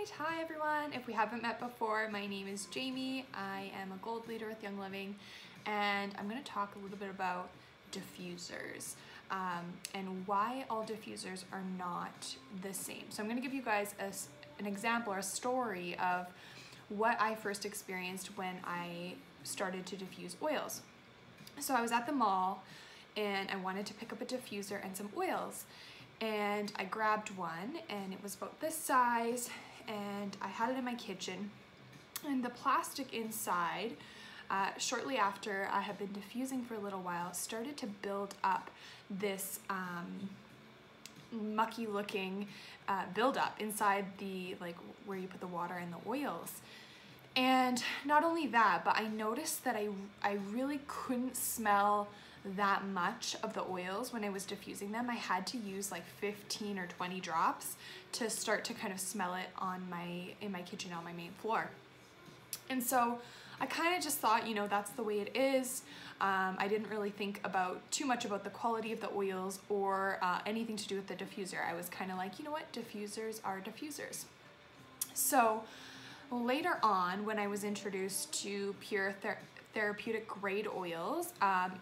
Alright, hi everyone. If we haven't met before, my name is Jamie. I am a gold leader with Young Living, and I'm going to talk a little bit about diffusers and why all diffusers are not the same. So I'm going to give you guys an example or a story of what I first experienced when I started to diffuse oils. So I was at the mall and I wanted to pick up a diffuser and some oils. And I grabbed one and it was about this size and I had it in my kitchen. And the plastic inside, shortly after I had been diffusing for a little while, started to build up this mucky looking buildup inside the, where you put the water and the oils. And not only that, but I noticed that I really couldn't smell that much of the oils when I was diffusing them. I had to use like 15 or 20 drops to start to kind of smell it in my kitchen on my main floor. And so I kind of just thought, you know, that's the way it is. I didn't really think too much about the quality of the oils or anything to do with the diffuser. I was kind of like, you know what, diffusers are diffusers. So later on, when I was introduced to pure therapeutic grade oils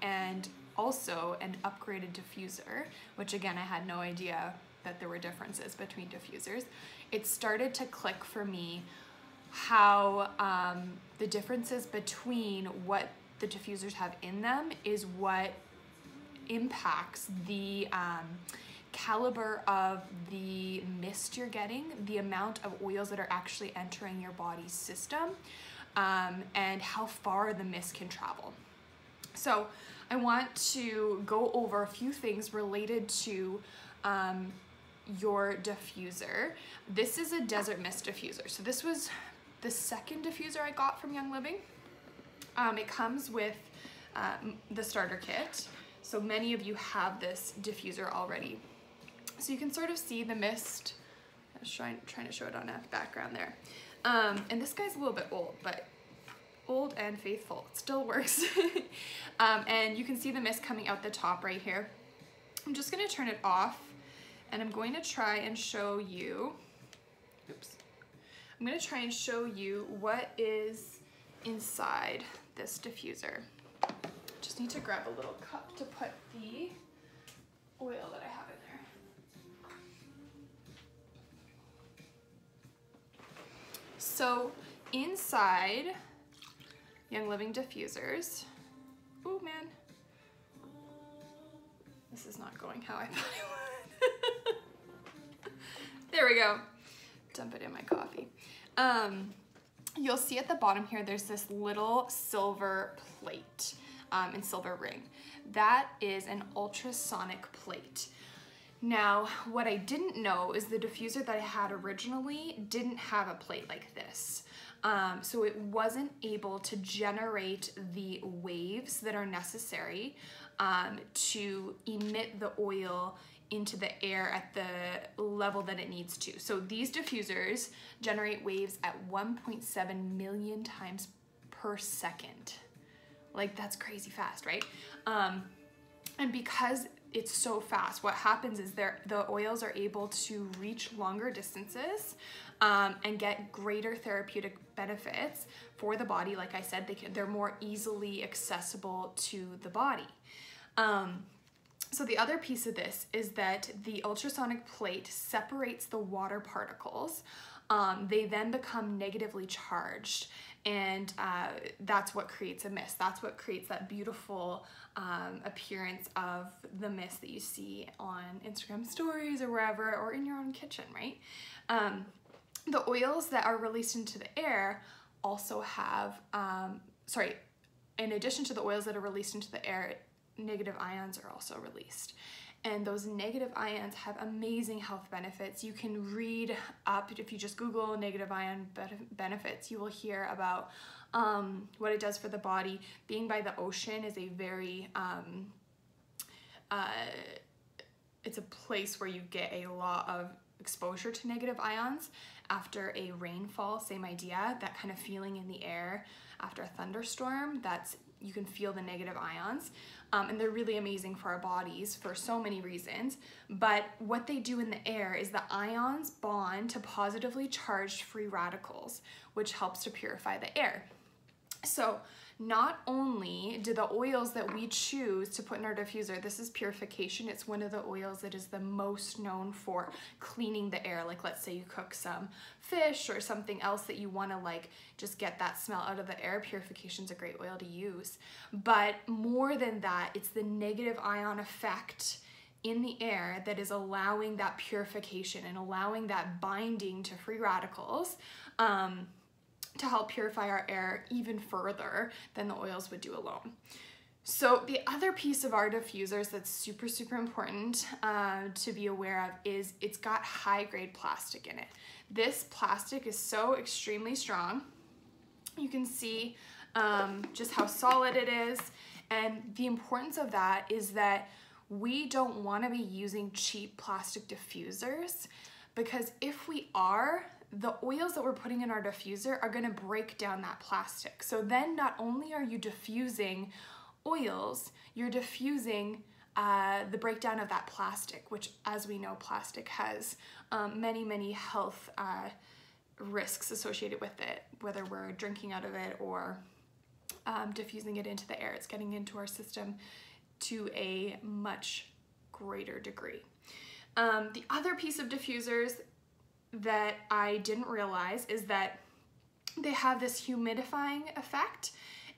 and also an upgraded diffuser, which again, I had no idea that there were differences between diffusers, it started to click for me how the differences between what the diffusers have in them is what impacts the caliber of the mist you're getting, the amount of oils that are actually entering your body's system, and how far the mist can travel. So I want to go over a few things related to your diffuser. This is a desert mist diffuser. So this was the second diffuser I got from Young Living. It comes with the starter kit. So many of you have this diffuser already. So you can sort of see the mist. I was trying to show it on a background there. And this guy's a little bit old, but old and faithful. It still works. And you can see the mist coming out the top right here. I'm just gonna turn it off and I'm going to try and show you, I'm gonna try and show you what is inside this diffuser. Just need to grab a little cup to put the oil that I have in there. So inside Young Living diffusers, oh man, this is not going how I thought it would. There we go. Dump it in my coffee. You'll see at the bottom here, there's this little silver plate and silver ring. That is an ultrasonic plate. Now, what I didn't know is the diffuser that I had originally didn't have a plate like this. So it wasn't able to generate the waves that are necessary to emit the oil into the air at the level that it needs to. So these diffusers generate waves at 1.7 million times per second. Like, that's crazy fast, right? And because it's so fast, what happens is the oils are able to reach longer distances and get greater therapeutic benefits for the body. Like I said, they're more easily accessible to the body. So the other piece of this is that the ultrasonic plate separates the water particles. They then become negatively charged, and that's what creates a mist. That's what creates that beautiful appearance of the mist that you see on Instagram stories or wherever, or in your own kitchen, right? The oils that are released into the air also have, in addition to the oils that are released into the air, negative ions are also released. And those negative ions have amazing health benefits. You can read up, if you just Google negative ion benefits, you will hear about what it does for the body. Being by the ocean is a very, it's a place where you get a lot of exposure to negative ions. After a rainfall, same idea, that kind of feeling in the air after a thunderstorm, you can feel the negative ions. and they're really amazing for our bodies for so many reasons. But what they do in the air is the ions bond to positively charged free radicals, which helps to purify the air. So not only do the oils that we choose to put in our diffuser, this is purification. It's one of the oils that is the most known for cleaning the air. Like, let's say you cook some fish or something else that you want to like just get that smell out of the air. Purification is a great oil to use. But more than that, it's the negative ion effect in the air that is allowing that purification and allowing that binding to free radicals to help purify our air even further than the oils would do alone. So the other piece of our diffusers that's super, super important to be aware of is it's got high grade plastic in it. This plastic is so extremely strong. You can see just how solid it is. And the importance of that is that we don't want to be using cheap plastic diffusers, because if we are, the oils that we're putting in our diffuser are going to break down that plastic. So then not only are you diffusing oils, you're diffusing the breakdown of that plastic, which, as we know, plastic has many, many health risks associated with it, whether we're drinking out of it or diffusing it into the air. It's getting into our system to a much greater degree. The other piece of diffusers that I didn't realize is that they have this humidifying effect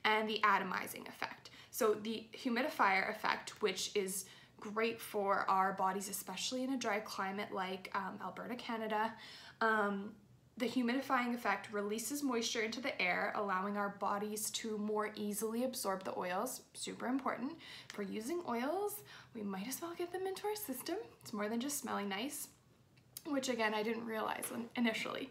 and the atomizing effect. So the humidifier effect, which is great for our bodies, especially in a dry climate like Alberta, Canada, the humidifying effect releases moisture into the air, allowing our bodies to more easily absorb the oils. Super important. If we're using oils, we might as well get them into our system. It's more than just smelling nice, which again, I didn't realize initially.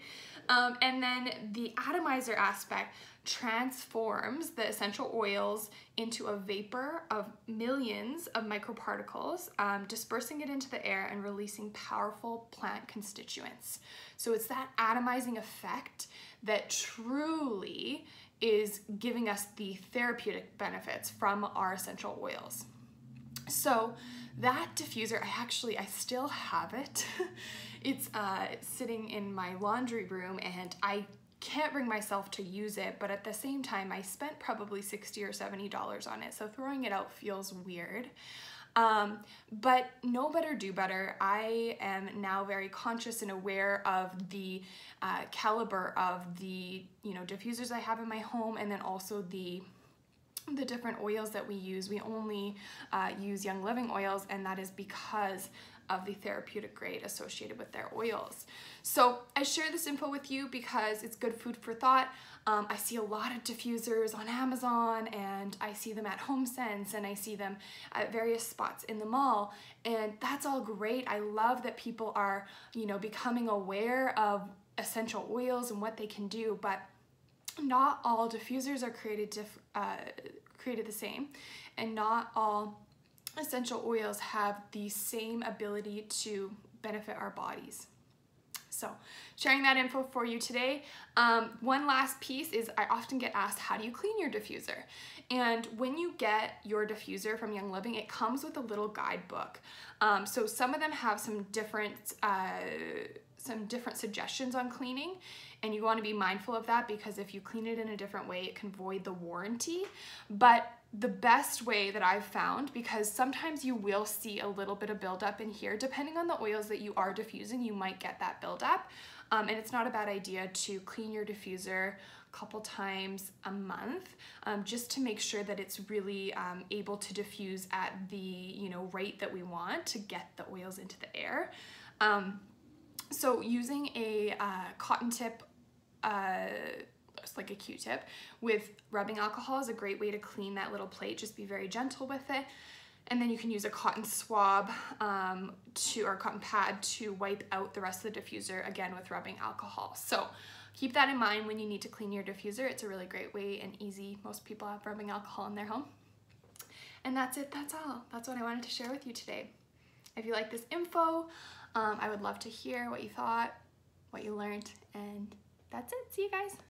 And then the atomizer aspect transforms the essential oils into a vapor of millions of microparticles, dispersing it into the air and releasing powerful plant constituents. So it's that atomizing effect that truly is giving us the therapeutic benefits from our essential oils. So that diffuser, I still have it. It's sitting in my laundry room and I can't bring myself to use it, but at the same time, I spent probably $60 or $70 on it, so throwing it out feels weird. But know better, do better. I am now very conscious and aware of the caliber of the diffusers I have in my home, and then also the different oils that we use. We only use Young Living oils, and that is because of the therapeutic grade associated with their oils. So I share this info with you because it's good food for thought. I see a lot of diffusers on Amazon, and I see them at HomeSense, and I see them at various spots in the mall, and that's all great. I love that people are, becoming aware of essential oils and what they can do, but not all diffusers are created the same, and not all essential oils have the same ability to benefit our bodies. So sharing that info for you today. One last piece is I often get asked, how do you clean your diffuser? And when you get your diffuser from Young Living, it comes with a little guidebook. So some of them have some different suggestions on cleaning, and you want to be mindful of that, because if you clean it in a different way, it can void the warranty. But the best way that I've found, because sometimes you will see a little bit of buildup in here, depending on the oils that you are diffusing, you might get that buildup. And it's not a bad idea to clean your diffuser a couple times a month, just to make sure that it's really able to diffuse at the rate that we want to get the oils into the air. So using a cotton tip, just like a Q-tip, with rubbing alcohol is a great way to clean that little plate. Just be very gentle with it. And then you can use a cotton swab or cotton pad to wipe out the rest of the diffuser, again with rubbing alcohol. So keep that in mind when you need to clean your diffuser. It's a really great way and easy. Most people have rubbing alcohol in their home. And that's it, that's all. That's what I wanted to share with you today. If you like this info, I would love to hear what you thought, what you learned, and that's it. See you guys.